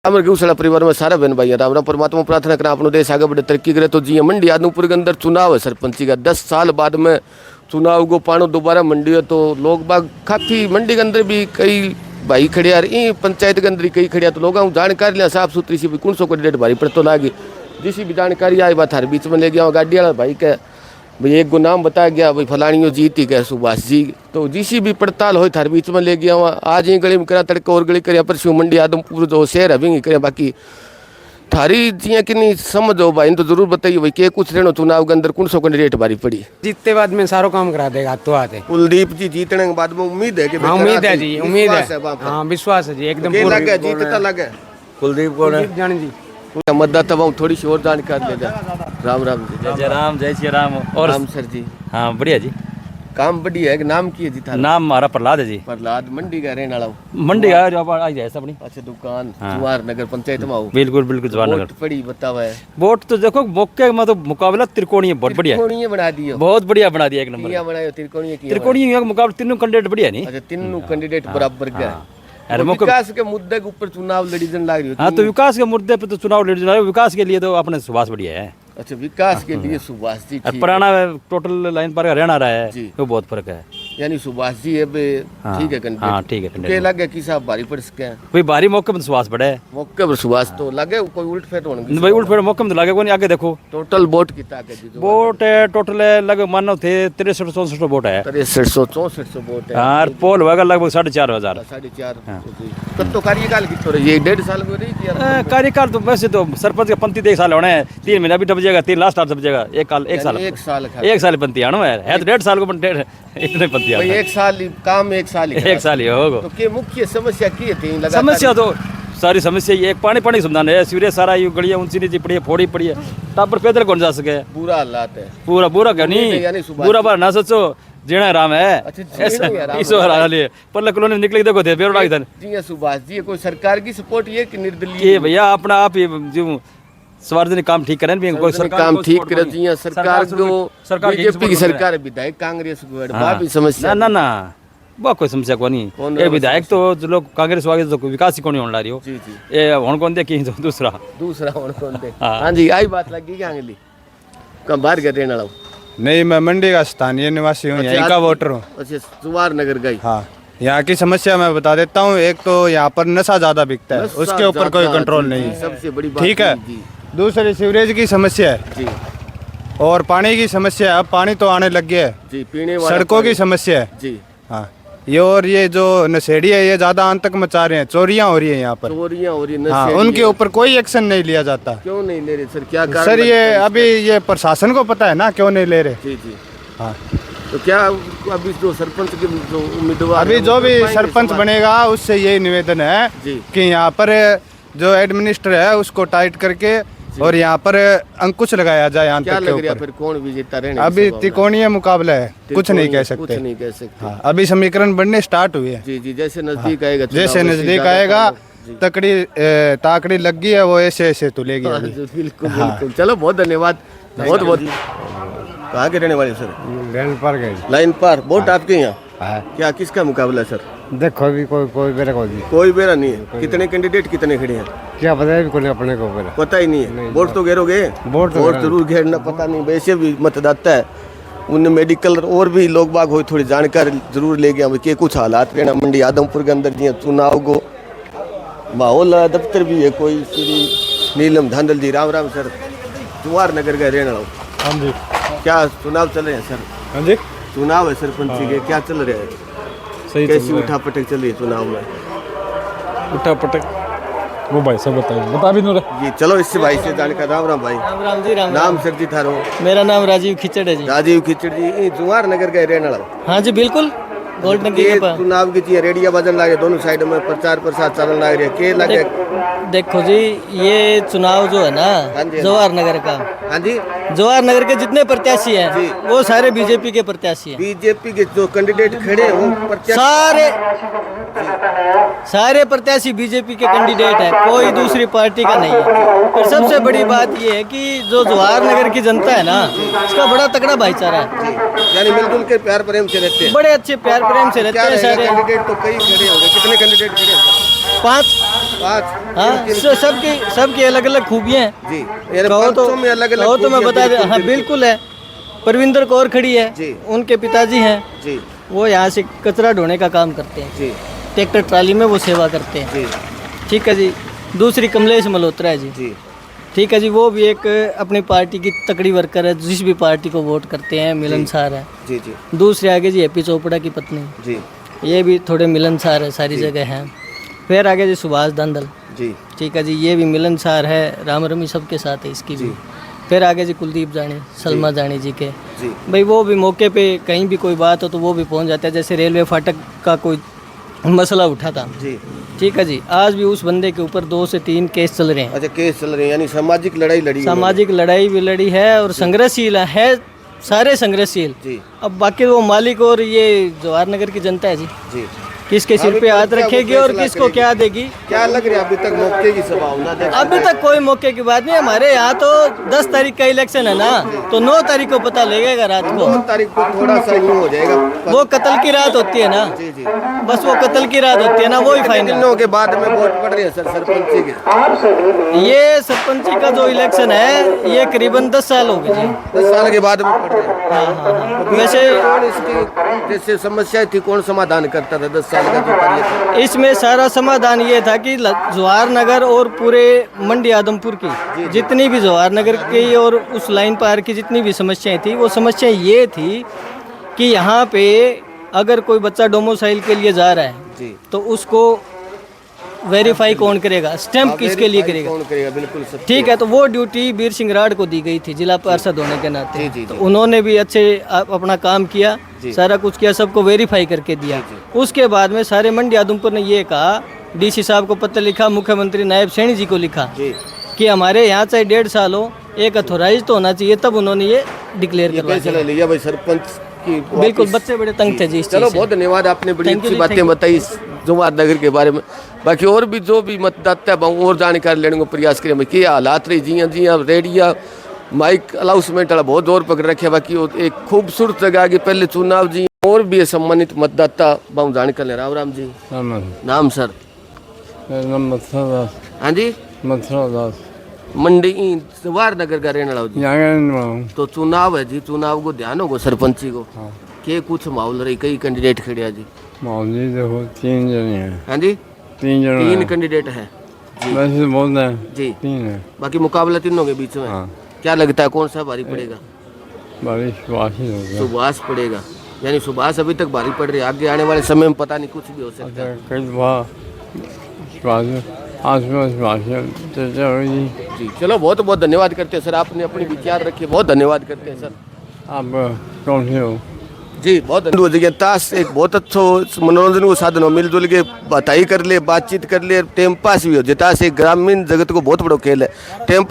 अमर गौशाला परिवार में सारा बहन भाई राम राम। परमात्मा प्रार्थना करें अपनो देश आगे बढ़े तरक्की करे। तो जी मंडी आदमपुर के अंदर चुनाव है सरपंची का, 10 साल बाद में चुनाव को पानो दोबारा मंडी है। तो लोग बाग काफ़ी मंडी के अंदर भी कई भाई खड़े यार, ये पंचायत के अंदर कई खड़िया। तो लोग जानकारी लिया साफ सुथरी सी भी कौन सौ कैंडिडेट भारी पर तो लागी जिसी भी जानकारी आई बात हर बीच में ले गया गाड़ी वाला भाई का भाई एक गो नाम बताया गया भाई फलानियों जीती गया सुभाष जी। तो जिसी भी पड़ताल हो थार बीच में ले गया वहाँ आज ही गली में करा तड़के और गली कर पर शिव मंडी आदमपुर जो शहर अभी करें। बाकी थारी जिया कि नहीं समझ हो भाई तो जरूर बताइए भाई के कुछ रहना चुनाव के अंदर कौन सौ कैंडिडेट भारी पड़ी। जीतते बाद में सारो काम करा देगा तो आते कुलदीप जी जीतने के बाद में उम्मीद है कि उम्मीद है जी, उम्मीद है। हाँ विश्वास है जी एकदम लगे जीतता लगे। कुलदीप कौन है? जानी जी मतदाता वहाँ थोड़ी सी और जानकारी ले जाए। राम राम जी। जय राम, जय श्री राम। और राम सर जी। हाँ बढ़िया जी, काम बढ़िया है। नाम की है जी थारा? नाम हमारा प्रहलाद है जी। प्रहलाद मंडी का रहने वाला हूँ। मंडी आ जो आई जाए अपनी। अच्छा दुकान जवाहर नगर पंचायत में हूँ। बिल्कुल बिल्कुल जवाहर नगर। वोट पड़ी बतावा है वोट तो देखो मौके में तो मुकाबला त्रिकोणीय बहुत बढ़िया, त्रिकोणीय बना दियो, बहुत बढ़िया बना दिया एक नंबर। किया बनायो त्रिकोणीय किया। त्रिकोणीय का मुकाबला तीनों कैंडिडेट बढ़िया नहीं। अच्छा तीनों कैंडिडेट बराबर गए। अरे विकास के मुद्दे के ऊपर चुनाव लड़ीजन लाग रही हाँ तो विकास के मुद्दे पे तो चुनाव लड़ रहे, विकास के लिए तो अपने सुभाष बढ़िया है। अच्छा विकास के लिए सुभाष जी ठीक पुराना टोटल लाइन पर रहना रहा है वो बहुत फर्क है। यानी सुभाष जी है ठीक है कैंडिडेट। हाँ ठीक है के कैंडिडेट लगे कि साहब भारी पड़ सके भाई भारी मौके में सुभाष बढ़े। मौके पर सुभाष तो लगे कोई उल्ट फेट होने भाई उल्ट फेट मौके में तो लगे कोई आगे देखो। टोटल वोट की ताकत जी वोट है टोटल लगभग मानो थे 6300-6400 वोट है। 6300-6400 वोट है। हाँ पोल होगा लगभग 4500। 4.5 तब तो कार्यकाल कितना रही है? 1.5 साल में रही थी कार्यकाल तो वैसे तो सरपंच का पंती 1 साल होना है, 3 महीना भी टप जाएगा, 3 लास्ट टप जाएगा, एक साल पंती आना है तो 1.5 साल को इतने पंती आना है। 1 साल काम 1 साल ही 1 साल ही होगा। तो के मुख्य समस्या की थी? समस्या तो सारी समस्या ये एक पानी पानी समाधान है। सीवरेज सारा ये गलियां ऊंची नीची पड़ी है, फोड़ी पड़ी है, टापर पैदल कौन जा सके। बुरा हालात है पूरा बुरा क्या नहीं बुरा बार ना सोचो जीना आराम है। अच्छा इस पर कॉलोनी निकले देखो थे बेरोड़ा इधर जी सुभाष जी कोई सरकार की सपोर्ट ये कि निर्दलीय ये भैया अपना आप ही जो सार्वजनिक काम ठीक करें कोई सरकार काम ठीक करे जी सरकार को बीजेपी की सरकार विधायक कांग्रेस को समस्या ना ना बहुत कोई समस्या को नहीं। ये विधायक तो जो लोग कांग्रेस वाले तो विकास ही कौन होने ला रही हो ये हुन कौन दे कि दूसरा हुन कौन दे। हां जी आई बात लगी क्या अगली कम बाहर के रहने वाला नहीं मैं मंडी का स्थानीय निवासी हूँ, यहीं का वोटर हूँ। अच्छा जवाहर नगर गई। हाँ यहाँ की समस्या मैं बता देता हूँ। एक तो यहाँ पर नशा ज्यादा बिकता है, उसके ऊपर कोई कंट्रोल नहीं है, सबसे बड़ी बात ठीक है। दूसरी सीवरेज की समस्या है और पानी की समस्या है। अब पानी तो आने लग गया है, पीने सड़कों की समस्या है जी। हाँ ये और ये जो नशेड़ी है ये ज्यादा आतंक मचा रहे हैं, चोरियां हो रही है यहाँ पर, चोरियां हो रही है। हाँ उनके ऊपर कोई एक्शन नहीं लिया जाता। क्यों नहीं ले रहे सर? क्या कारण? सर ये अभी ये प्रशासन को पता है ना क्यों नहीं ले रहे। जी हाँ तो क्या अभी जो सरपंच के जो उम्मीदवार अभी जो भी सरपंच बनेगा उससे यही निवेदन है कि यहाँ पर जो एडमिनिस्टर है उसको टाइट करके और यहाँ पर अंकुश लगाया जाए यहाँ तक के ऊपर। फिर कौन विजेता रहने? अभी त्रिकोणीय मुकाबला है, कुछ नहीं कह सकते। हाँ अभी समीकरण बनने स्टार्ट हुए हैं। जी जैसे नजदीक आएगा जैसे नजदीक आएगा तकड़ी ताकड़ी लग गई है वो ऐसे ऐसे तुलेगी। बिल्कुल चलो बहुत धन्यवाद बहुत बहुत। कहाँ के रहने वाले सर? लाइन पर गए। लाइन पर वोट आपके यहाँ क्या किसका मुकाबला है सर? देखो अभी कोई बेरा नहीं है। कितने कैंडिडेट कितने खड़े हैं क्या पता है कोई अपने को पता ही नहीं है। वोट तो घेरोगे? वोट जरूर घेरना पता नहीं वैसे भी मतदाता है उन मेडिकल और भी लोग बाग हो थोड़ी जानकारी जरूर ले गया कि कुछ हालात रहना मंडी आदमपुर के अंदर जी चुनाव को माहौल दफ्तर भी है कोई श्री नीलम धांधल जी। राम राम सर। जवाहर नगर का रहना हाँ जी। क्या चुनाव चल रहे हैं सर? हाँ जी चुनाव है सरपंच के क्या चल रहा है? सही कैसी उठा पटक चल रही है चुनाव में? उठा पटक वो भाई सब बता भी नहीं जी चलो इससे भाई से जानकर। राम राम भाई। राम जी राम। नाम सर जी थारो? मेरा नाम राजीव खिचड़ है जी। राजीव खिचड़ जी जवाहर नगर का रहने वाला? हाँ जी बिल्कुल गोल्ड नगी के पास। चुनाव की जी रेडिया बजन लागे दोनों साइड में प्रचार प्रसार चलन लग रही है के लगे? देखो जी ये चुनाव जो है ना जवाहर नगर का, हाँ जी जवाहर नगर के जितने प्रत्याशी हैं वो सारे बीजेपी के प्रत्याशी हैं। बीजेपी के जो कैंडिडेट खड़े हैं वो सारे प्रत्याशी बीजेपी के कैंडिडेट हैं, कोई दूसरी पार्टी का नहीं है। और सबसे बड़ी बात ये है कि जो जवाहर नगर की जनता है ना इसका बड़ा तगड़ा भाईचारा है, यानी मिलजुल के प्यार प्रेम से रहते हैं, बड़े अच्छे प्यार प्रेम से रहते हैं सारे। कैंडिडेट तो कई खड़े होंगे, कितने कैंडिडेट खड़े हैं? 5। हाँ, सबकी अलग अलग खूबियाँ हैं जी कहो तो में अलग अलग कहो तो मैं बता दें। हाँ बिल्कुल है। परविंदर कौर खड़ी है, जी। उनके पिताजी हैं, जी वो यहाँ से कचरा ढोने का काम करते हैं, जी ट्रैक्टर ट्राली में वो सेवा करते हैं। जी ठीक है जी। दूसरी कमलेश मल्होत्रा है जी। जी ठीक है जी, वो भी एक अपनी पार्टी की तकड़ी वर्कर है, जिस भी पार्टी को वोट करते हैं मिलनसार है। जी जी दूसरे आगे जी हैप्पी चोपड़ा की पत्नी, जी ये भी थोड़े मिलनसार है, सारी जगह हैं। फिर आगे जी सुभाष दांदल, जी ठीक है जी, ये भी मिलनसार है, राम रमी सबके साथ है इसकी भी। फिर आगे जी कुलदीप जानी, सलमा जानी जी के, जी भाई वो भी मौके पे कहीं भी कोई बात हो तो वो भी पहुंच जाते हैं। जैसे रेलवे फाटक का कोई मसला उठा था, जी ठीक है जी, आज भी उस बंदे के ऊपर 2 से 3 केस चल रहे हैं। अच्छा केस चल रहे हैं, यानी सामाजिक लड़ाई लड़ी है सामाजिक लड़ाई भी लड़ी है और संघर्षशील है, सारे संघर्षशील। जी अब बाकी वो मालिक और ये जवाहरनगर की जनता है जी, जी किसके सिर पे हाथ रखेगी और किसको क्या देगी। क्या लग रहा है अभी तक मौके की संभावना अभी तक कोई मौके की बात नहीं। हमारे यहाँ तो 10 तारीख का इलेक्शन है ना, तो 9 तारीख को पता लगेगा रात को। 9 तारीख को थोड़ा सा यूं हो जाएगा, वो कत्ल की रात होती है ना, जी जी बस वो कत्ल की रात होती है ना, वही फाइनल। दिनों के बाद में वोट पड़ रही है सर सरपंची के। ये सरपंची का जो इलेक्शन है ये करीबन 10 साल हो गए जी। 10 साल के बाद में पड़ रही है। हाँ। तो वैसे कौन इसकी जैसे समस्या थी कौन समाधान करता था 10 साल का जो कार्य था? इसमें सारा समाधान ये था कि जवाहर नगर और पूरे मंडी आदमपुर की जितनी भी जवाहर नगर की और उस लाइन पार की जितनी भी समस्याएं थी, वो समस्या ये थी कि यहाँ पे अगर कोई बच्चा डोमिसाइल के लिए जा रहा है जी तो उसको वेरीफाई कौन करेगा, स्टैंप किसके लिए करेगा। कौन करेगा, बिल्कुल सत्य। ठीक है, तो वो ड्यूटी वीर सिंह राड को दी गई थी जिला पार्षद होने के नाते। जी, जी, तो जी। उन्होंने भी अच्छे अपना काम किया, सारा कुछ किया, सबको वेरीफाई करके दिया। उसके बाद में सारे मंडी आदमपुर ने ये कहा, डीसी साहब को पत्र लिखा, मुख्यमंत्री नायब सैनी जी को लिखा कि हमारे यहाँ चाहे 1.5 साल हो, एक अथोराइज तो होना चाहिए। तब उन्होंने ये डिक्लेयर करवा फैसला लिया भाई सरपंच की। बिल्कुल, बच्चे बड़े तंग थे जी इस चलो चीज़ से। बहुत धन्यवाद, आपने बड़ी Thank you अच्छी जी, बातें thank you। बताई जवाहर नगर के बारे में। बाकी और भी जो भी मतदाता है और जानकारी लेने को प्रयास करें कि हालात रही जियां जियां रेडिया माइक अलाउंसमेंट वाला बहुत जोर पकड़ रखे। बाकी वो एक खूबसूरत जगह की पहले चुनाव जी और भी सम्मानित मतदाता बहुत जानकारी ले। राम राम जी, नाम सर? हाँ जी, मथुरा दास मंडी जवाहर नगर का रहने वाला जी। तो चुनाव है जी, चुनाव को ध्यान होगा सरपंची को के कुछ माहौल रही, कई कैंडिडेट खड़े हैं जी? मौजी देखो 3 जने हैं। हाँ जी, 3 जने 3 कैंडिडेट है वैसे बोलते हैं जी। 3 है। बाकी मुकाबला तीनों के बीच में। हाँ। क्या लगता है कौन सा भारी पड़ेगा? बारिश वाशी हो गया। सुभाष पड़ेगा, यानी सुभाष अभी तक भारी पड़ रही है, आगे आने वाले समय में पता नहीं कुछ भी हो सकता है। कई बार आसपास जी चलो बहुत बहुत धन्यवाद करते हैं सर, आपने अपनी विचार रखे, बहुत धन्यवाद करते हैं सर। आप कौन से हो? जी बहुत धन्यवाद। ताश एक बहुत अच्छो मनोरंजन को साधन हो, मिलजुल के बताई कर ले, बातचीत कर ले, टाइम पास भी हो। ताश एक ग्रामीण जगत को बहुत बड़ा खेल है, टाइम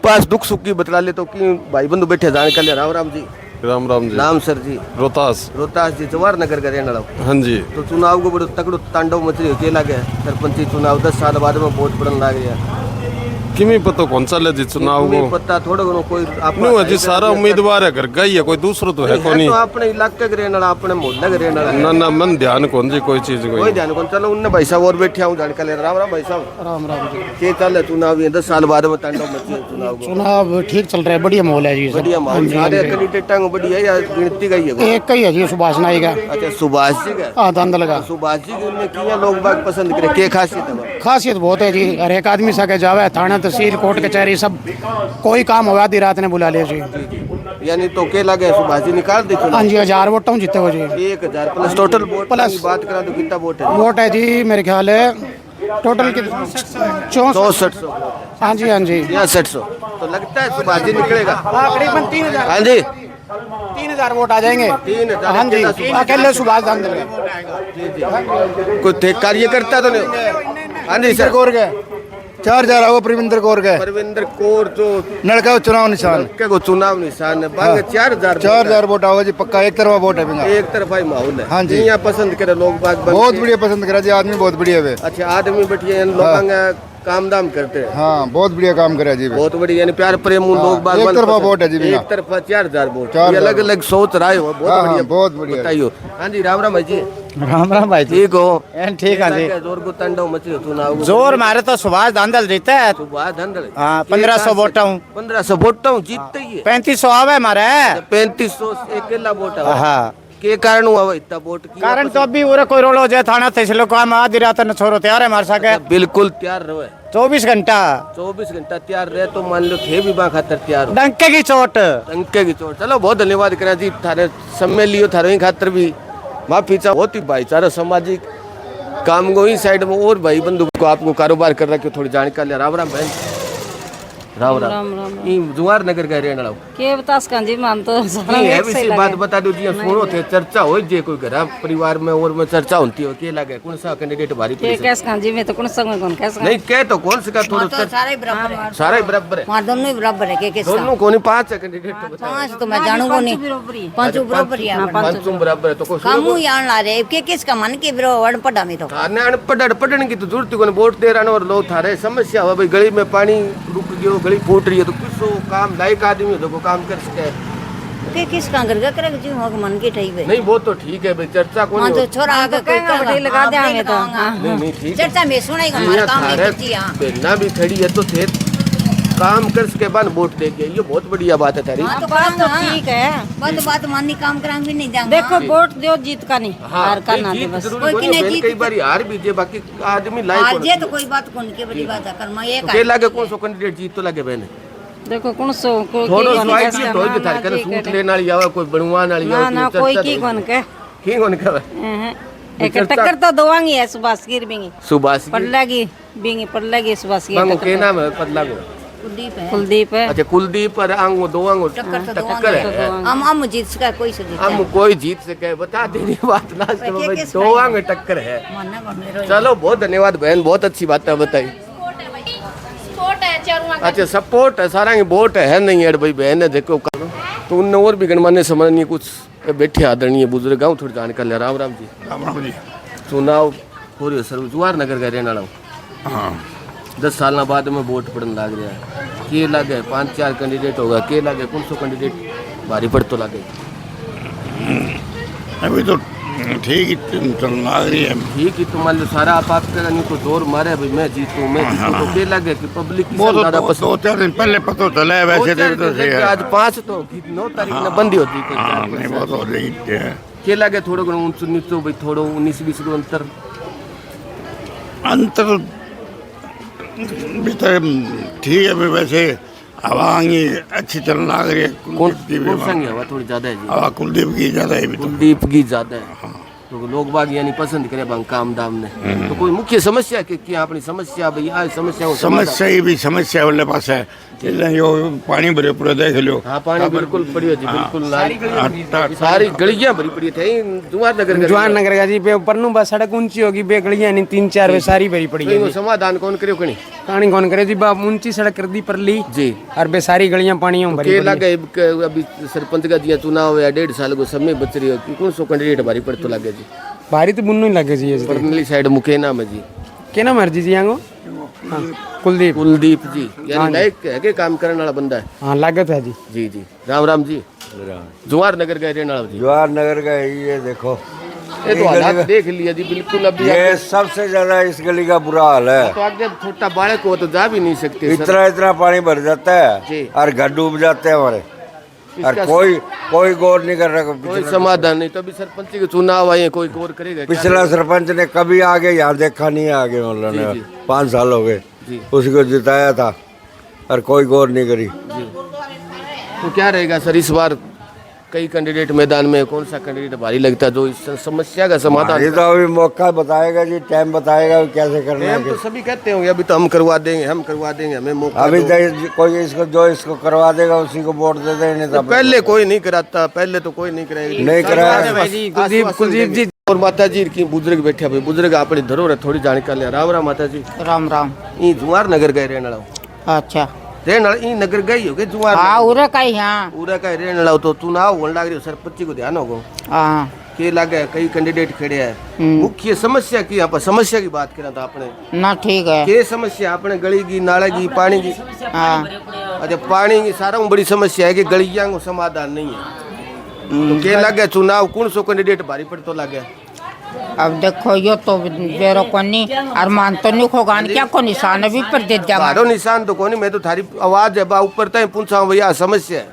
पास दुख सुख की बतला ले तो कि भाई बंधु बैठे जान कर ले। राम राम जी। राम राम जी। नाम सर जी? रोहतास। रोहतास जी, जवाहर नगर का रहने वाला। हाँ जी। तो चुनाव को बड़ो तकड़ो तांडव मच रही हो लगे सरपंची चुनाव 10 साल बाद में वोट पड़न लग गया। किमी पता कौन सा ले जी चुनाव को? पता थोड़ा घणो कोई नहीं है जी, सारा उम्मीदवार है घर का ही है, कोई दूसरो तो है नहीं, कोई नहीं। तो अपने इलाके के रहने वाला, अपने मोहल्ले के रहने वाला। ना ना मन ध्यान कौन जी कोई चीज कोई कोई ध्यान कौन। चलो उनने भाई साहब और बैठे हूँ जानकारी ले। राम राम भाई साहब। राम राम जी। के चल है चुनाव, ये 10 साल बाद में तांडव मची है चुनाव को? चुनाव ठीक चल रहा है, बढ़िया माहौल है जी। बढ़िया माहौल, सारे कैंडिडेट बढ़िया या गिनती का ही है? एक का ही है जी, सुभाष नाई का। अच्छा सुभाष जी का? हाँ, दांदल का। सुभाष जी की उनने किया लोग बाग पसंद करे, के खासियत है? खासियत बहुत है जी, हर एक आदमी सके जावे, थाना तहसील कोर्ट कचहरी सब कोई काम हो आधी रात ने बुला लिया जी। यानी तो के लगे सुभाष जी निकाल दी? हाँ जी, 1000 वोट जीते हो जी। 1000 प्लस टोटल वोट प्लस बात करा तो कितना वोट है? वोट है जी मेरे ख्याल है टोटल के 6400। हाँ जी, हाँ जी, 6600। तो लगता है सुभाष जी निकलेगा? करीबन 3000। हाँ जी, 3000 वोट आ जाएंगे। 3000। हाँ जी, अकेले सुभाष दांदल का। कोई कार्यकर्ता तो नहीं? हाँ जी सर। कौर गए 4000 आओ परविंदर कौर गए। परविंदर कौर जो नलका चुनाव निशान क्या को चुनाव निशान है बांगे 4000 वोट आओ जी, पक्का एक तरफा वोट है बिना। एक तरफा ही माहौल है। हाँ जी। यहाँ पसंद करे लोग बाग बहुत बढ़िया पसंद करा जी, आदमी बहुत बढ़िया है। अच्छा आदमी बैठिए लोग काम दाम करते हैं। हाँ बहुत बढ़िया काम करा जी। बहुत बढ़िया, यानी प्यार प्रेम लोग बाग एक तरफा वोट है जी बिना। एक तरफा 4000 वोट, 4000 अलग अलग सोच रहे हो। बहुत हाँ, बढ़िया, बहुत बढ़िया। बताइयो। हाँ जी, राम राम भाई जी। राम राम भाई जी। ठीक हो? ठीक है जी। जोर को तंडो मचे चुनाव। जोर मारे तो सुभाष धांधल जीता है। सुभाष धंधल। हाँ 1500 वोटा हूँ। 1500 वोटा हूँ, जीतते ही है। 3500 आवे हमारे। 3500 से अकेला वोट है। हाँ के कारण हुआ इतना वोट की? कारण तो अभी उरे कोई रोलो जे थाना तहसील को हम आधी रात न छोरो तैयार है मार सके। बिल्कुल तैयार रहे। 24 घंटा 24 घंटा तैयार रहे तो मान लो थे भी खातर तैयार हो। डंके की चोट। डंके की चोट। चलो बहुत धन्यवाद करा जी, थारे समय लियो, थारे खातर भी माफी चाह। बहुत ही भाईचारा सामाजिक काम को ही साइड में और भाई बंधु को आपको कारोबार कर रहा, थोड़ी जानकारी। राम राम बहन। राम राम। ई जुआर नगर का रहने वाला के बतास कांजी मान तो सारा है एक भी से सी बात लगे। बता दो जी, सुनो थे चर्चा हो जे कोई घर परिवार में और में चर्चा होती हो के लगे कौन सा कैंडिडेट भारी के पड़ी? कैस कांजी में तो कौन संग में कौन कैस नहीं कह तो कौन सा थोड़ा तो सारे बराबर है। सारा ही बराबर है। वहाँ दोनों ही बराबर है के दोनों कौन 5 है कैंडिडेट तो बताओ। पांच तो मैं जानूंगा नहीं। पांचों बराबर ही है। पांचों बराबर है तो कोई कामू यान ला रहे के किसका मन के बिरो वड़ पड़ा में तो थाने अनपढ़ पढ़ने की तो जरूरत कोई, वोट दे रहा और लोग थारे समस्या हो भाई, गली में पानी रुक गयो, गली फूट रही है तो कुछ काम लायक आदमी हो तो काम कर सके। के किसका करगा करे जी हो मन के ठई वे नहीं वो तो ठीक है भाई, चर्चा कौन वहाँ तो छोरा आगे कोई बड़ी लगा दे हमें तो। नहीं नहीं ठीक है। चर्चा में सुनेगा हमारा काम नहीं करती। हां पहना भी खड़ी है तो थे काम कर सके बाद वोट दे के, ये बहुत बढ़िया बात है थारी। तो बात तो ठीक है। बात माननी काम करांगे भी नहीं देंगे। देखो वोट दो जीत का नहीं, हार का ना दे जीत बस। जरूरी कोई कोई की नहीं नहीं, जीत। कई बार हार भी जे, बाकी आदमी लायक आज होना ये तो चाहिए। कोई बात कौन के बड़ी बात है कर्मा ये तो के लागे कौन सो कैंडिडेट जीत तो लागे बहने देखो कौन सो को थोड़ो की स्वाइट जीत होई थारे करे सूट लेने वाली आवे, कोई बनवाने वाली ना आवे, ना कोई की कौन के की कौन का एक टक्कर तो दोवांगी है सुभाष गिर बिंगी सुभाष पड़ लगी बिंगी पड़ लगी सुभाष की मांगो के नाम है पतला को? कुलदीप है। कुलदीप है। अच्छा कुलदीप और आंगो दो आंगो टक्कर तो टक्कर है। हम जीत सका कोई से जीता हम कोई जीत सके बता देनी बात लास्ट में भाई, किस दो आंगे टक्कर है। मानना कौन मेरो चलो बहुत धन्यवाद बहन, बहुत अच्छी बात है बताई। अच्छा सपोर्ट है सारा की वोट है नहीं है भाई बहन है देखो तो उन और भी गणमान्य समझनी कुछ बैठे आदरणीय बुजुर्ग गाँव थोड़ी जानकारी ले। राम राम जी। राम राम जी। चुनाव हो रही सर जुआर नगर का रहने वाला हूँ। हाँ 10 साल बाद में वोट पड़ने लग रहा है, के लगे 5-4 कैंडिडेट होगा, के लगे कौन सो कैंडिडेट भारी पड़ तो लगे? अभी तो ठीक ही चल रही है। ठीक ही तो मान लो सारा आप करेगा नहीं तो जोर मारे भाई मैं जीतूं मैं जीतूं, तो के लगे कि पब्लिक की वो तो ज्यादा पसंद। 2-4 दिन पहले पता चला है, वैसे तो सही है। आज 5 तो 9 तारीख न बंदी होती है। हाँ नहीं वो तो ठीक है। के लगे थोड़ो घणो ऊंच नीचो भाई, थोड़ो 19-20 को अंतर अंतर भी तो ठीक है, वैसे हवा अच्छी चलने लग रही है। कौन की भी कौन संग हवा थोड़ी ज्यादा है जी? हवा कुलदीप की ज्यादा है अभी तो। कुलदीप की ज्यादा है तो लोग बाग यानी पसंद करे बंग काम दाम ने। तो कोई मुख्य समस्या के क्या अपनी समस्या भाई आ समस्या समस्या ही भी समस्या वाले पास है, यो पानी भरे पूरा देख लो। हाँ पानी बिल्कुल पड़ी है जी, बिल्कुल हाँ, सारी गलियां भरी पड़ी थे जुआर नगर जवान नगर का जी पे ऊपर नु बस सड़क ऊंची होगी, बे गलियां नहीं 3-4 वे सारी भरी पड़ी है। समाधान कौन करे कणी कहानी कौन करे जी बा ऊंची सड़क कर दी परली जी और बे सारी गलियां पानी में भरी के पड़ी लगे अभी सरपंच का दिया चुनाव है, 1.5 साल को समय बच रही है, कौन सो कैंडिडेट भारी पड़ तो लगे जी? भारी तो बुन्नु ही लगे जी। परनली साइड मुकेना में जी के ना मर्जी जी आंगो कुलदीप कुलदीप जी यानी लायक है के काम करने वाला बंदा है। हाँ लागत है जी। जी जी राम राम जी। जुआर नगर का रहने वाला जी। जवाहर नगर का ये देखो, ये तो हालात देख लिया जी बिल्कुल। अभी ये सबसे ज्यादा इस गली का बुरा हाल है। तो आगे छोटा बालक हो तो जा भी नहीं सकते सर। इतना पानी भर जाता जी। है और घर डूब जाते हैं हमारे, और इसका कोई गौर नहीं कर रहा। कोई समाधान नहीं। तो अभी सरपंच के चुनाव आए, कोई गौर करेगा? पिछला सरपंच ने कभी आगे यहाँ देखा नहीं है, आगे मतलब ने 5 साल हो गए उसको जिताया था और कोई गौर नहीं करी। तो क्या रहेगा सर इस बार? कई कैंडिडेट मैदान में, कौन सा कैंडिडेट भारी लगता है जो इस समस्या का समाधान? ये तो अभी मौका बताएगा जी, टाइम बताएगा कैसे करना है। हम तो सभी कहते होंगे अभी तो हम करवा देंगे, हम करवा देंगे, हमें मौका अभी दो। कोई इसको जो इसको करवा देगा उसी को वोट दे देंगे। तो पहले कोई नहीं कराता, पहले तो कोई नहीं कराएगा। नहीं कराया कुलदीप जी और माता जी की बुजुर्ग बैठे भाई, बुजुर्ग अपनी धरोहर थोड़ी जानकारी ले। राम राम माता जी। राम राम। ई जुआर नगर गए रहने वाला अच्छा रहने वाला ई नगर गई हो के जुआर हाँ उरा का ही हाँ पूरा का रहने वाला तो चुनाव होने लग रही हो, सरपंच को ध्यान होगो हाँ के के लगे कई कैंडिडेट खड़े हैं, मुख्य समस्या की, आप समस्या की बात करें तो आपने ना ठीक है। के समस्या आपने गली की, नाले की, पानी की? हाँ अच्छा, पानी की सारा बड़ी समस्या है कि गलियां को समाधान नहीं है। तो के लगे चुनाव कौन सो कैंडिडेट भारी पड़ तो लगे? अब देखो यो तो बेरो कोनी अरमान तो नहीं खोगान क्या को निशान भी पर दे जा। मारो निशान तो कोनी, मैं तो थारी आवाज है बा ऊपर तक पूछा भैया समस्या है।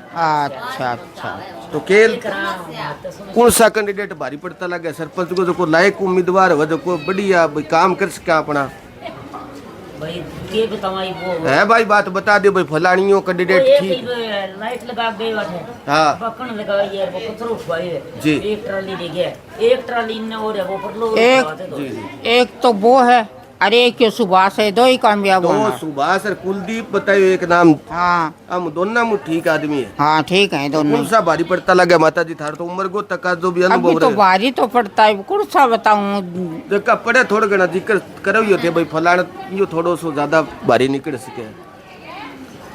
अच्छा अच्छा तो केल कौन सा कैंडिडेट भारी पड़ता लगे? सरपंच को जो को लायक उम्मीदवार हो, जो को बढ़िया भाई काम कर सके अपना भाई के बतावाई वो है भाई, बात बता दे भाई, फलानियों कैंडिडेट ठीक लाइट लगा गए बैठे। हाँ पकड़ लगा यार वो कचरो उठवाई है जी। एक ट्राली ले गया, एक ट्राली ने और है वो पर लो एक तो वो है, अरे एक सुभाष है, दो ही कामयाब तो होना। सुभाष और कुलदीप बताइयो एक नाम। हाँ हम दोनों में ठीक आदमी है। हाँ ठीक है दोनों। कौन सा भारी पड़ता लगे माता जी थार तो उम्र को तका जो भी अभी अनुभव तो रहे भारी तो पड़ता है, कौन सा बताऊं। देखा पड़े थोड़ा घना जिक्र करो यो थे भाई फलाना यो थोड़ो सो ज्यादा भारी निकल सके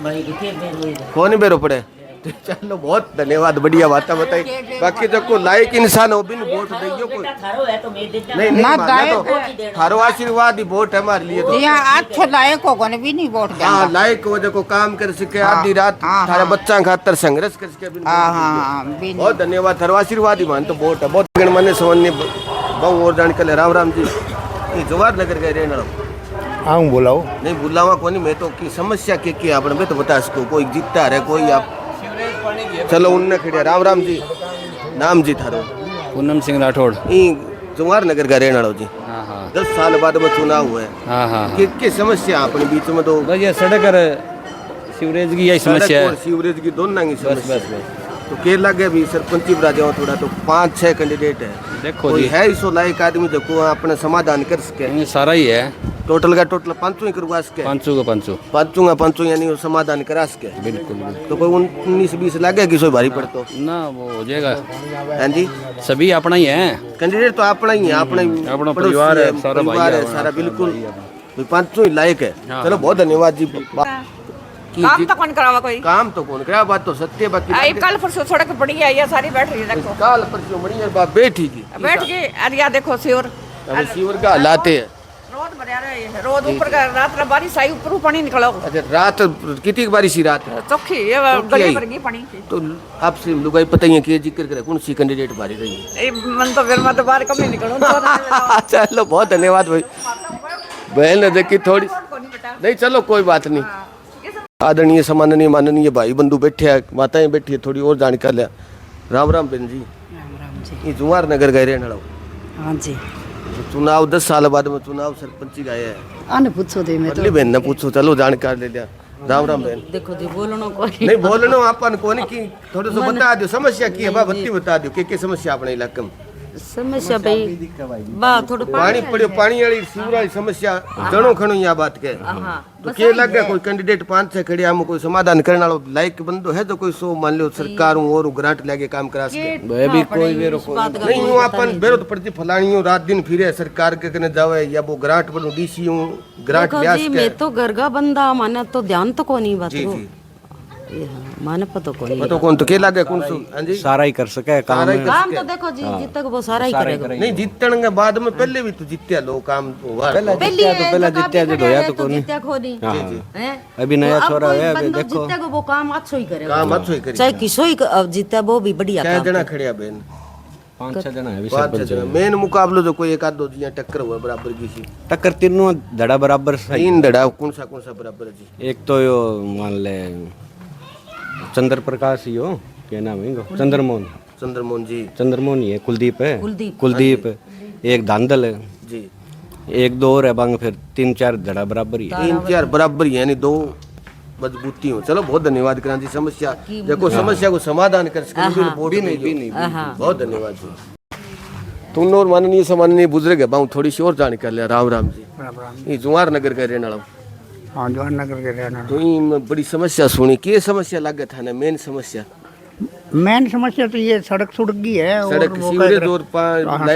भाई के बेरो कौन बेरो पड़े। चलो बहुत धन्यवाद, बढ़िया बात बताई। बाकी जो को लायक इंसान हो बिन वोट देइयो कोई थारो है तो मैं दे नहीं नहीं ना मानना तो लायक थारो आशीर्वाद ही वोट है हमारे लिए तो। यहाँ अच्छो लायक होगा भी नहीं वोट हाँ देना। लायक हो जो काम कर सके, हाँ, आधी रात हाँ, थारे हाँ। बच्चा खातर संघर्ष कर सके बिन हाँ वोट हाँ दीजिए। बिन बहुत धन्यवाद, थारो आशीर्वाद ही मान तो वोट है। बहुत गणमान्य सवन्य बहु और जानकर राम राम जी ये जवाहर नगर गए रहने वाला हाँ बोलाओ नहीं बुलावा कोनी, मैं तो की समस्या के आपने मैं तो बता सको, कोई जीतता है कोई आप चलो उनने खड़े। राम राम जी, नाम जी थारो? पूनम सिंह राठौड़। ई जवाहर नगर का रहने वाला जी। हाँ हाँ 10 साल बाद में चुनाव हुआ है। हाँ हाँ के समस्या अपने बीच में तो बस ये सड़क और सीवरेज की यही समस्या सड़क और है। सीवरेज की दोनों की बस समस्या बस बस तो के लगे भी सरपंची बरा जाओ थोड़ा तो 5-6 कैंडिडेट है, देखो कोई जी है इसो लायक आदमी जो को अपने समाधान कर सके? ये सारा ही है, टोटल का टोटल 5 ही करवा सके, 5 यानी वो समाधान करा सके। बिल्कुल तो कोई 19-20 लगे कि सोई भारी पड़तो ना वो हो जाएगा। हाँ जी, सभी अपना ही है, कैंडिडेट तो अपना ही है, अपना परिवार है, सारा भाई परिवार है है, सारा बिल्कुल 5 ही लायक है। चलो बहुत धन्यवाद जी। काम तो कौन करावा कोई काम तो कौन करा, बात तो सत्य। बाकी आई कल परसों सड़क पड़ी है, ये सारी बैठ रही है, देखो काल परसों मड़ी है बात बैठी की बैठ गई। अरे या देखो सिवर अब सीवर का हालाते है। रोड भरिया रहे हैं, रोड ऊपर का रात रा बारिश आई, ऊपर पानी निकलो। अच्छा रात कितनी बारिश ही रात है चौखी ये गली भर गई पानी। तो आपसे लुगाई पता ही है कि जिक्र करे कौन सी कैंडिडेट भारी रही है। ए मन तो फिर मैं तो बाहर कम नहीं निकलूं। चलो बहुत धन्यवाद भाई, बहन ने देखी थोड़ी नहीं, चलो कोई बात नहीं। आदरणीय सम्माननीय माननीय भाई बंधु बैठे हैं, माताएं बैठी है, थोड़ी और जानकारी लिया। राम राम बहन जी। ये जवाहर नगर गए रहने वाला। हां जी चुनाव 10 साल बाद में चुनाव सरपंची का है। आने पूछो दे मैं बदली बहन ने पूछो, चलो जानकारी ले लिया। राम राम बहन। देखो जी बोलनो कोई नहीं बोलनो अपन कोनी की थोड़ा सा बता दो समस्या की है बा, बत्ती बता दो के समस्या अपने इलाके में। समस्या भाई बा थोड़ा पानी पड़ियो, पानी वाली सीवर वाली समस्या जणो खणो यहाँ बात के तो के लगे कोई कैंडिडेट 5-6 खड़े हम कोई समाधान करने वाला लायक बंदो है तो कोई सो मान लो सरकार और ग्रांट लेके काम करा सके। भी कोई बेरो नहीं यूं अपन बेरो तो पड़ती फलानियो रात दिन फिरे सरकार के कने जावे या वो ग्रांट बनो डीसी ग्रांट लिया सके। मैं तो घर का बंदा माने तो ध्यान तो कोनी बात जी को जी माने पता कोनी पतो कौन तो के लगे कौन सो। हां जी सारा ही कर सके काम। सारा ही कर काम सके। तो देखो जी जितना को वो सारा ही करेगा। नहीं जीतने के बाद में पहले भी तो जीते लो काम हुआ। पहला जित्या जो होया तो कोनी जित्या खोनी हैं अभी नया छोरा है, अभी देखो जित्या को वो काम अच्छा ही करेगा, काम अच्छा ही करी। चाहे किसो ही अब जित्या वो भी बढ़िया क्या काम जना खड़िया बहन 5-6 जना है 5-6 जना मेन मुकाबलो जो कोई एक आध दो जिया टक्कर हुआ बराबर की सी टक्कर तीनों धड़ा बराबर सही। 3 धड़ा कौन सा बराबर है जी? एक तो यो मान ले चंद्र प्रकाश ही हो, क्या नाम है इनको? चंद्रमोहन जी चंद्रमोहन ही है, कुलदीप है, कुलदीप। कुलदीप एक धांधल है जी, एक दो और है बांग, फिर 3-4 धड़ा बराबर ही है। 3-4 बराबर ही यानी 2 मजबूती हो। चलो बहुत धन्यवाद क्रांति समस्या देखो समस्या को समाधान कर सके भी नहीं बहुत धन्यवाद जी। तुम और माननीय सम्माननीय बुजुर्ग है बाऊ थोड़ी सी और जानकारी लिया। राम राम जी। ये जवाहर नगर का रहने वाला। हाँ जवाहर नगर के रहना। तो बड़ी समस्या सुनी, के समस्या लगे था ना मेन समस्या मेन समस्या तो ये सड़क की है सड़क और वो सीवरेज का- और हाँ,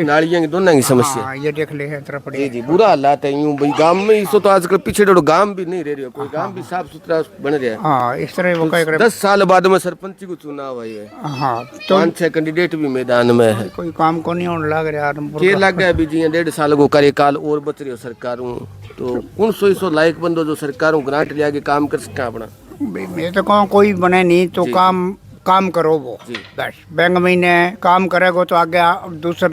नालियां की दोनों की समस्या हाँ, ये देख ले है तरफ जी जी बुरा हालात है यूं भाई गांव में इसो तो आजकल पीछे डोड़ो गांव भी नहीं रह रहे कोई गांव भी साफ सुथरा बन रहा है हाँ इस तरह वो कह 10 साल बाद में सरपंच को चुनाव आई है हाँ तो 5-6 कैंडिडेट भी मैदान में है कोई काम को नहीं होने लग रहा आदमपुर के का। लग गया भी जी 1.5 साल को कार्यकाल और बच रही हो सरकारों तो कौन सो लायक बंदो जो सरकारों ग्रांट लिया के काम कर सका अपना मैं तो कहूँ कोई बने नहीं तो काम करो वो बस बैंक महीने काम करेगा तो आगे दूसरे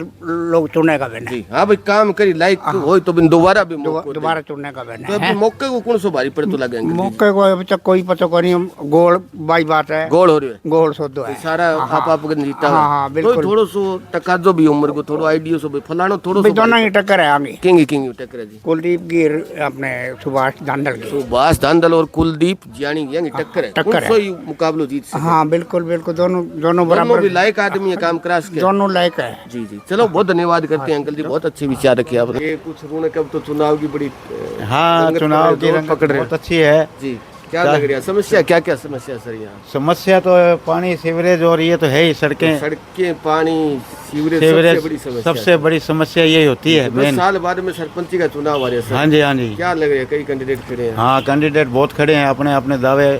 लोग चुनेगा बने जी हाँ भाई काम करी लायक हो तो बिन दोबारा भी मौको दे। दोबारा चुनने का बने तो अभी मौके को कौन सो भारी पड़े तो लगेंगे मौके को अभी तक कोई पता को नहीं गोल बाई बात है गोल हो रही है गोल सोदो है सारा आप जीता हाँ, हाँ, तो बिल्कुल। थोड़ो सो तकाजो भी उम्र को थोड़ो आइडियो सो भाई फलानो थोड़ो भाई सो दोनों ही टक्कर है आगे किंग टक्कर है जी कुलदीप गिर अपने सुभाष धांधल की सुभाष धांधल और कुलदीप जियानी की टक्कर है टक्कर है। कौन सो ही मुकाबलो जीत सके हाँ बिल्कुल बिल्कुल दोनों दोनों बराबर भी लायक आदमी है काम करा सके दोनों लायक है जी जी चलो बहुत धन्यवाद करते हैं अंकल जी बहुत अच्छे विचार रखे आपने ये कुछ रोने कब तो चुनाव की बड़ी हाँ रंगत चुनाव पकड़ की जोर रंगत पकड़ रहे बहुत हैं अच्छी है। जी क्या लग रहा है समस्या क्या समस्या है सर यहाँ समस्या तो पानी सीवरेज और ये तो है ही सड़कें सड़कें पानी सीवरेज सीवरेज सबसे बड़ी समस्या यही होती है 10 मेन। साल बाद में सरपंची का चुनाव आ रहा है सर हाँ जी हाँ जी क्या लग रहा है कई कैंडिडेट खड़े हैं हाँ कैंडिडेट बहुत खड़े हैं अपने अपने दावे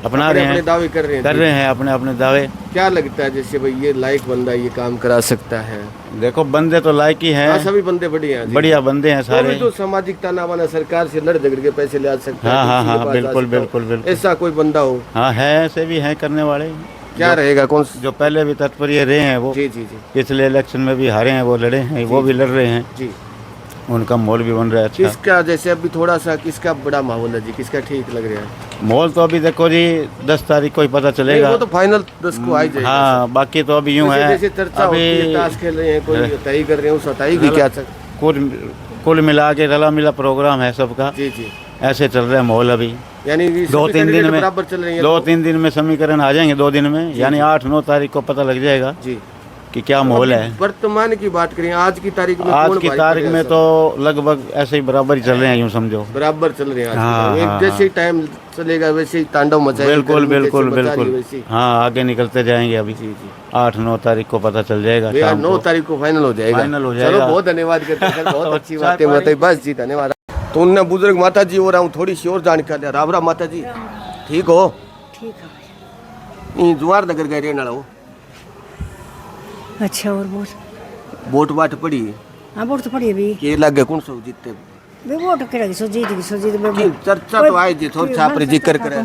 अपना रहे अपने हैं दावे कर रहे हैं अपने अपने दावे। क्या लगता है जैसे भाई ये लायक बंदा ये काम करा सकता है देखो बंदे तो लायक ही हाँ हैं सभी बंदे बढ़िया हैं जी। बढ़िया बंदे हैं वो भी सारे। जो सामाजिक ताना वाला सरकार से लड़ झगड़ के पैसे ले आ सकता हाँ, है हाँ, किसी के हाँ, पास बिल्कुल, आ सकता हो। बिल्कुल, बिल्कुल। ऐसा कोई बंदा हो हाँ है ऐसे भी हैं करने वाले। क्या रहेगा कौन जो पहले भी तत्पर्य रहे हैं वो जी जी जी पिछले इलेक्शन में भी हारे हैं वो लड़े हैं वो भी लड़ रहे हैं जी उनका माहौल भी बन रहा है अच्छा। किसका जैसे अभी थोड़ा सा किसका बड़ा माहौल है जी किसका ठीक लग रहा है माहौल तो अभी देखो जी 10 तारीख को ही पता नहीं, चलेगा। वो तो फाइनल 10 को आ ही जाएगा हाँ बाकी तो अभी यूं है जैसे चर्चा होती है ताश खेल रहे हैं कोई तय कर रहे हैं उस तय की क्या कुल मिला के रला मिला प्रोग्राम है सबका। जी जी ऐसे चल रहा है माहौल अभी यानी 2-3 दिन में बराबर चल रही है 2-3 दिन में समीकरण आ जाएंगे 2 दिन में यानी 8-9 तारीख को पता लग जाएगा जी कि क्या माहौल है। वर्तमान की बात करें आज की तारीख में आज कौन की भारी तारीख पड़ेगा में सब? तो लगभग ऐसे ही बराबर ही चल रहे हैं यूं समझो बराबर चल रहे हैं आज की हाँ, तारीख में। हाँ, जैसे ही टाइम चलेगा वैसे ही तांडव मचाएगा बिल्कुल गर्मी जैसे बिल्कुल बचा रही है बिल्कुल वैसे ही। हाँ आगे निकलते जाएंगे अभी 8-9 तारीख को पता चल जाएगा भैया शाम 9 को। तारीख को फाइनल हो जाएगा फाइनल हो चलो जाएगा। बहुत धन्यवाद करते हैं सर बहुत अच्छी चाय बातें पानी। बताई बस जी धन्यवाद तो उनने बुजुर्ग माता जी हो रहा हूँ थोड़ी सी और जानकारी है राम राम माता जी ठीक हो ठीक है जुआर नगर गए रहने वाला हो अच्छा और वोट वाट पड़ी हाँ वोट तो पड़ी अभी के लगे कौन सो जीतते वे वोट करेगी सो जीत की चर्चा तो आए जी थोड़ी छापरे जिक्र करे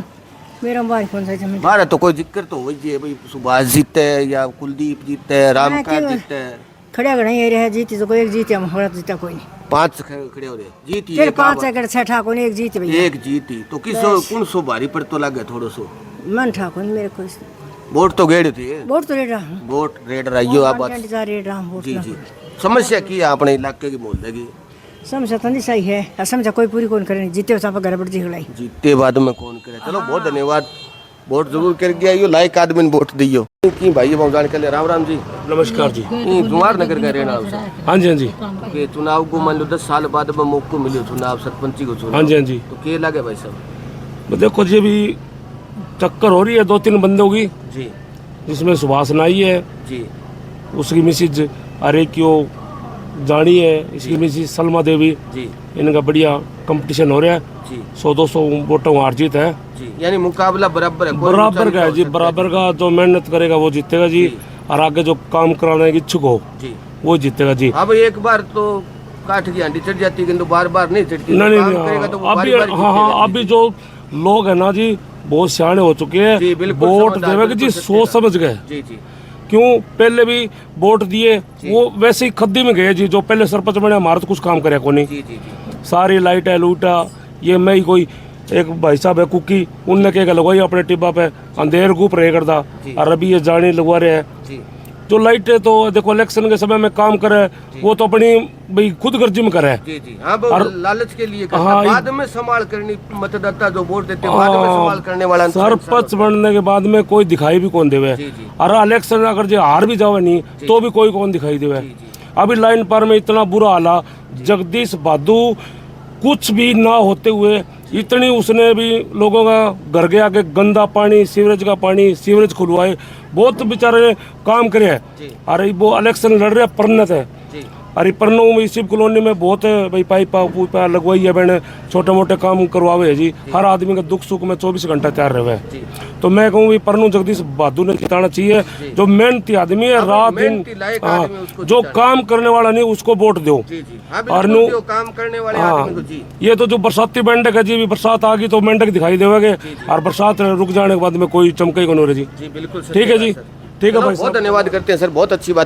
मेरा बारी कौन सा जमीन बारह तो कोई जिक्र तो हो जी भाई सुभाष जीते या कुलदीप जीते रामकांत जीते खड़ा गड़ा ये रहा जीती तो कोई एक जीते हम हमारा जीता कोई नहीं 5 खड़े हो रहे जीती फिर एक 5 आवाज। सेकंड 6 ठाकुर एक जीत भैया एक जीती तो किसो कौन सो भारी पर तो लगे थोड़ो सो मन ठाकुर मेरे को वोट तो गेड़ थे वोट तो रेड रहा हूँ वोट रेड रहियो आप बात रेड रहा हूँ जी जी समस्या की है अपने इलाके की मोहल्ले की समझा तो नहीं सही है समझा कोई पूरी कौन करे जीते हो गड़बड़ जी हुई जीते बाद में कौन करे चलो बहुत धन्यवाद वोट जरूर कर गया यो लाइक आदमी ने वोट दियो की भाई बहुत जान के लिए राम राम जी नमस्कार जी जुमार नगर का रहना उसे हाँ जी हाँ जी के चुनाव को मान लो 10 साल बाद में मौको मिले चुनाव सरपंची को चुनाव हाँ जी हाँ जी तो के लगे भाई साहब तो देखो जी अभी चक्कर हो रही है 2-3 बंदों की जी जिसमें सुभाष नाई है जी उसकी मिसिज अरे क्यों जानी है इसकी मिसिज सलमा देवी जी इनका बढ़िया कंपटीशन हो रहा है जी 100-200 वोटों हार जीत है जी यानी मुकाबला बराबर है कोई बराबर ऊंचा का है नीचा जी हो सकता बराबर का जो मेहनत करेगा वो जीतेगा जी और आगे जो काम कराने की इच्छुक हो जी वो जीतेगा जी हाँ भाई एक बार तो काठ की हांडी चढ़ जाती है किंतु बार बार नहीं चढ़ती नहीं काम नहीं करेगा तो वो अभी बारी-बारी हाँ हाँ जीतेगा। अभी जो लोग है ना जी बहुत सियाने हो चुके जी, हैं बिल्कुल वोट समझदार, देवे कि जी बिल्कुल सोच समझ गए जी जी क्यों पहले भी वोट दिए वो वैसे ही खद्दी में गए जी जो पहले सरपंच बने हमारा तो कुछ काम करे को नहीं जी जी जी सारी लाइट है लूटा ये मैं ही कोई एक भाई साहब है कुकी उनने क्या लगवाई अपने टिब्बा पे अंधेर गुप रहे करता और अभी ये जाने लगवा रहे हैं जी जो लाइटें तो देखो इलेक्शन के समय में काम करे वो तो अपनी भाई खुद गर्जी में करे जी जी हाँ वो और- लालच के लिए करता हाँ, बाद में संभाल करनी मतदाता जो वोट देते हैं, बाद में संभाल करने वाला सरपंच बनने के बाद में कोई दिखाई भी कौन देवे जी, जी। और इलेक्शन अगर जो हार भी जावे नहीं तो भी कोई कौन दिखाई देवे अभी लाइन पर में इतना बुरा हाल जगदीश बादू कुछ भी ना होते हुए इतनी उसने भी लोगों का घर के आगे गंदा पानी, सीवरेज का पानी, सीवरेज खुलवाए, बहुत बेचारे काम करे है। अरे वो इलेक्शन लड़ रहे परनत है, अरे परनों में शिव कॉलोनी में बहुत भाई पाइपा लगवाई है, मैंने छोटे मोटे काम करवावे है जी। हर आदमी का दुख सुख में 24 घंटा तैयार रहे। तो मैं कहूँ भी परनू जगदीश बहादुर ने जिताना चाहिए। जो मेहनती आदमी है, रात दिन जो काम करने वाला नहीं उसको वोट दो। और नु काम करने वाले ये तो जो बरसाती मेंढक है जी, बरसात आ गई तो मेंढक दिखाई देवे, और बरसात रुक जाने के बाद में कोई चमकेगा नहीं जी। बिल्कुल ठीक है जी, ठीक है भाई। बहुत धन्यवाद करते हैं सर, बहुत अच्छी बात।